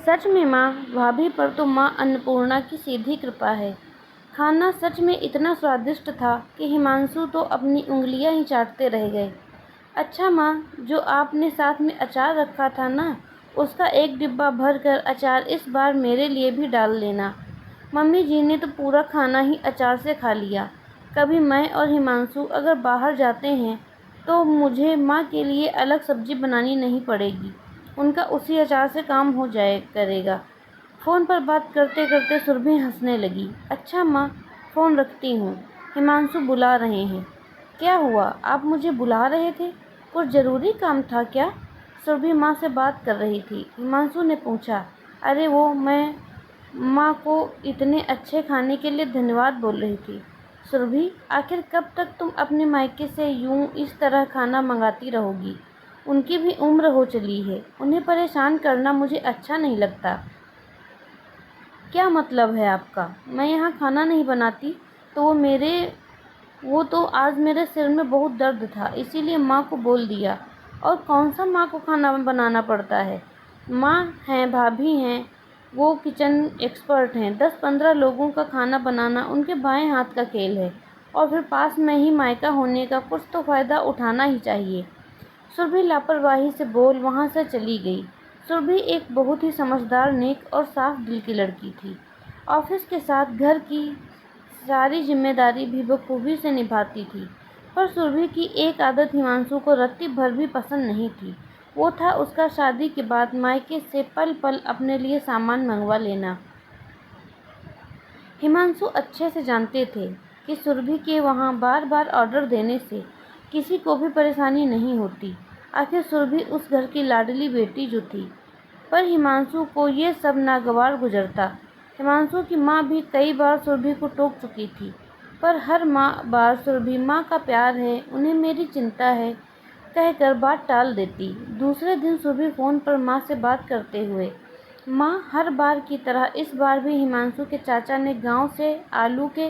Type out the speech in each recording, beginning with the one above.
सच में माँ, भाभी पर तो माँ अन्नपूर्णा की सीधी कृपा है। खाना सच में इतना स्वादिष्ट था कि हिमांशु तो अपनी उंगलियां ही चाटते रह गए। अच्छा माँ, जो आपने साथ में अचार रखा था ना, उसका एक डिब्बा भर कर अचार इस बार मेरे लिए भी डाल लेना। मम्मी जी ने तो पूरा खाना ही अचार से खा लिया। कभी मैं और हिमांशु अगर बाहर जाते हैं तो मुझे माँ के लिए अलग सब्जी बनानी नहीं पड़ेगी, उनका उसी अचार से काम हो जाए करेगा। फ़ोन पर बात करते करते सुरभि हंसने लगी। अच्छा माँ, फ़ोन रखती हूँ, हिमांशु बुला रहे हैं। क्या हुआ, आप मुझे बुला रहे थे? कुछ ज़रूरी काम था क्या? सुरभि माँ से बात कर रही थी। हिमांशु ने पूछा। अरे वो मैं माँ को इतने अच्छे खाने के लिए धन्यवाद बोल रही थी। सुरभि, आखिर कब तक तुम अपने मायके से यूं इस तरह खाना मंगाती रहोगी? उनकी भी उम्र हो चली है, उन्हें परेशान करना मुझे अच्छा नहीं लगता। क्या मतलब है आपका? मैं यहाँ खाना नहीं बनाती तो वो तो आज मेरे सिर में बहुत दर्द था, इसीलिए माँ को बोल दिया। और कौन सा माँ को खाना बनाना पड़ता है? माँ हैं, भाभी हैं, वो किचन एक्सपर्ट हैं। 10-15 लोगों का खाना बनाना उनके बाएं हाथ का खेल है। और फिर पास में ही मायका होने का कुछ तो फ़ायदा उठाना ही चाहिए। सुरभि लापरवाही से बोल वहाँ से चली गई। सुरभि एक बहुत ही समझदार, नेक और साफ दिल की लड़की थी। ऑफिस के साथ घर की सारी जिम्मेदारी भी बखूबी से निभाती थी। पर सुरभि की एक आदत हिमांशु को रत्ती भर भी पसंद नहीं थी। वो था उसका शादी के बाद मायके से पल पल अपने लिए सामान मंगवा लेना। हिमांशु अच्छे से जानते थे कि सुरभि के वहाँ बार बार ऑर्डर देने से किसी को भी परेशानी नहीं होती। आखिर सुरभि उस घर की लाडली बेटी जो थी। पर हिमांशु को ये सब नागवार गुजरता। हिमांशु की माँ भी कई बार सुरभि को टोक चुकी थी, पर हर बार सुरभि माँ का प्यार है, उन्हें मेरी चिंता है कहकर बात टाल देती। दूसरे दिन सुरभि फ़ोन पर माँ से बात करते हुए, माँ, हर बार की तरह इस बार भी हिमांशु के चाचा ने गांव से आलू के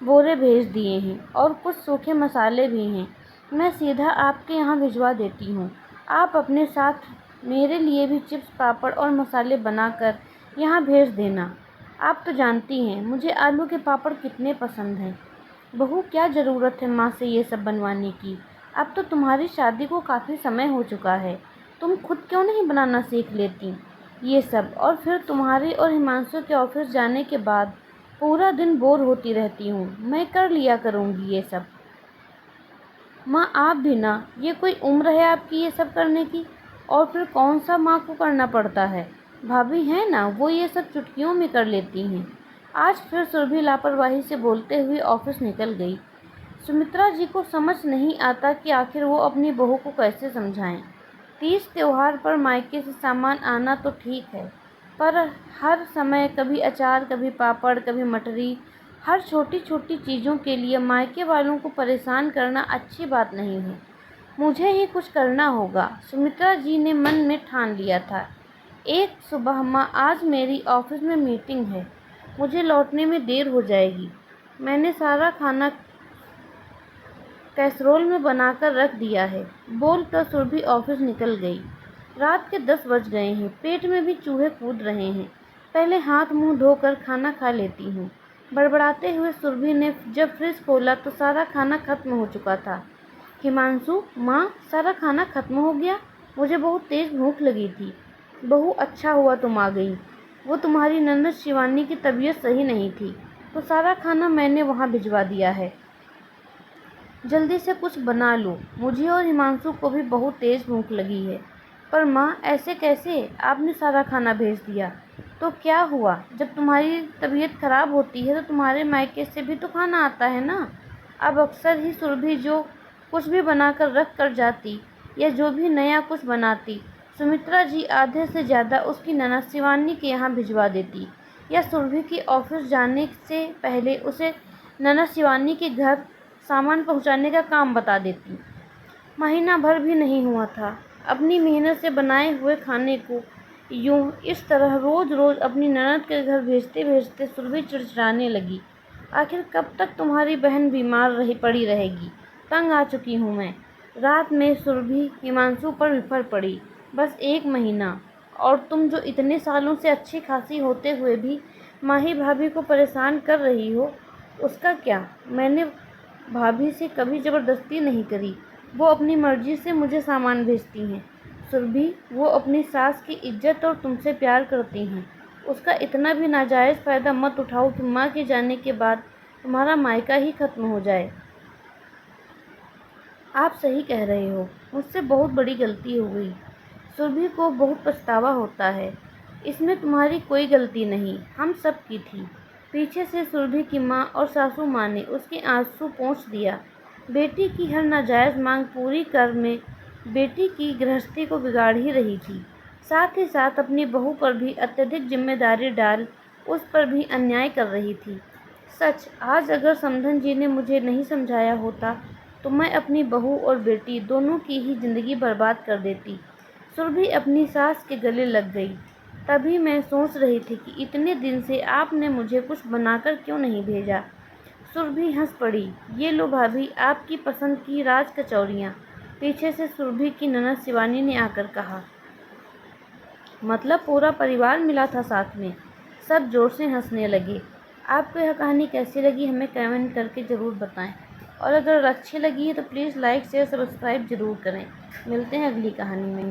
बोरे भेज दिए हैं और कुछ सूखे मसाले भी हैं। मैं सीधा आपके यहाँ भिजवा देती हूँ। आप अपने साथ मेरे लिए भी चिप्स, पापड़ और मसाले बनाकर यहाँ भेज देना। आप तो जानती हैं मुझे आलू के पापड़ कितने पसंद हैं। बहू, क्या ज़रूरत है माँ से ये सब बनवाने की? अब तो तुम्हारी शादी को काफ़ी समय हो चुका है, तुम खुद क्यों नहीं बनाना सीख लेती ये सब? और फिर तुम्हारे और हिमांशु के ऑफिस जाने के बाद पूरा दिन बोर होती रहती हूँ, मैं कर लिया करूँगी ये सब। माँ, आप भी ना, ये कोई उम्र है आपकी ये सब करने की? और फिर कौन सा माँ को करना पड़ता है? भाभी है ना, वो ये सब चुटकियों में कर लेती हैं। आज फिर सुरभि लापरवाही से बोलते हुए ऑफिस निकल गई। सुमित्रा जी को समझ नहीं आता कि आखिर वो अपनी बहू को कैसे समझाएं। तीज त्योहार पर मायके से सामान आना तो ठीक है, पर हर समय कभी अचार, कभी पापड़, कभी मटरी, हर छोटी छोटी चीज़ों के लिए मायके वालों को परेशान करना अच्छी बात नहीं है। मुझे ही कुछ करना होगा, सुमित्रा जी ने मन में ठान लिया था। एक सुबह, माँ, आज मेरी ऑफिस में मीटिंग है, मुझे लौटने में देर हो जाएगी। मैंने सारा खाना कैसरोल में बनाकर रख दिया है, बोलकर सुरभि ऑफिस निकल गई। रात के 10 बज गए हैं, पेट में भी चूहे कूद रहे हैं। पहले हाथ मुंह धोकर खाना खा लेती हूँ। बड़बड़ाते हुए सुरभि ने जब फ्रिज खोला तो सारा खाना खत्म हो चुका था। हिमांशु, माँ, सारा खाना खत्म हो गया? मुझे बहुत तेज भूख लगी थी। बहू, अच्छा हुआ तुम आ गई। वो तुम्हारी ननद शिवानी की तबीयत सही नहीं थी, तो सारा खाना मैंने वहाँ भिजवा दिया है। जल्दी से कुछ बना लो, मुझे और हिमांशु को भी बहुत तेज़ भूख लगी है। पर माँ, ऐसे कैसे? आपने सारा खाना भेज दिया तो क्या हुआ? जब तुम्हारी तबीयत खराब होती है तो तुम्हारे मायके से भी तो खाना आता है ना। अब अक्सर ही सुरभि जो कुछ भी बनाकर रख कर जाती या जो भी नया कुछ बनाती, सुमित्रा जी आधे से ज़्यादा उसकी ननद शिवानी के यहाँ भिजवा देती, या सुरभि के ऑफिस जाने से पहले उसे ननद शिवानी के घर सामान पहुंचाने का काम बता देती। महीना भर भी नहीं हुआ था, अपनी मेहनत से बनाए हुए खाने को यूं इस तरह रोज़ रोज़ अपनी ननद के घर भेजते भेजते सुरभि चिड़चिड़ाने लगी। आखिर कब तक तुम्हारी बहन बीमार पड़ी रहेगी? तंग आ चुकी हूँ मैं। रात में सुरभि हिमांशु पर विफर पड़ी। बस 1 महीना और तुम जो इतने सालों से अच्छी खासी होते हुए भी माही भाभी को परेशान कर रही हो, उसका क्या? मैंने भाभी से कभी ज़बरदस्ती नहीं करी। वो अपनी मर्ज़ी से मुझे सामान भेजती हैं। सुरभि, वो अपनी सास की इज़्ज़त और तुमसे प्यार करती हैं। उसका इतना भी नाजायज़ फ़ायदा मत उठाओ कि माँ के जाने के बाद तुम्हारा मायका ही ख़त्म हो जाए। आप सही कह रहे हो, मुझसे बहुत बड़ी गलती हो गई। सुरभि को बहुत पछतावा होता है। इसमें तुम्हारी कोई गलती नहीं, हम सब की थी। पीछे से सुरभि की माँ और सासू माँ ने उसके आंसू पोंछ दिया। बेटी की हर नाजायज़ मांग पूरी कर में बेटी की गृहस्थी को बिगाड़ ही रही थी। साथ ही साथ अपनी बहू पर भी अत्यधिक जिम्मेदारी डाल उस पर भी अन्याय कर रही थी। सच, आज अगर समधन जी ने मुझे नहीं समझाया होता तो मैं अपनी बहू और बेटी दोनों की ही ज़िंदगी बर्बाद कर देती। सुरभि अपनी सास के गले लग गई। तभी मैं सोच रही थी कि इतने दिन से आपने मुझे कुछ बनाकर क्यों नहीं भेजा। सुरभि हंस पड़ी। ये लो भाभी, आपकी पसंद की राज कचौरियाँ। पीछे से सुरभि की ननद शिवानी ने आकर कहा। मतलब पूरा परिवार मिला था साथ में। सब जोर से हंसने लगे। आपको यह कहानी कैसी लगी हमें कमेंट करके ज़रूर बताएं, और अगर अच्छी लगी है तो प्लीज़ लाइक शेयर सब्सक्राइब ज़रूर करें। मिलते हैं अगली कहानी में।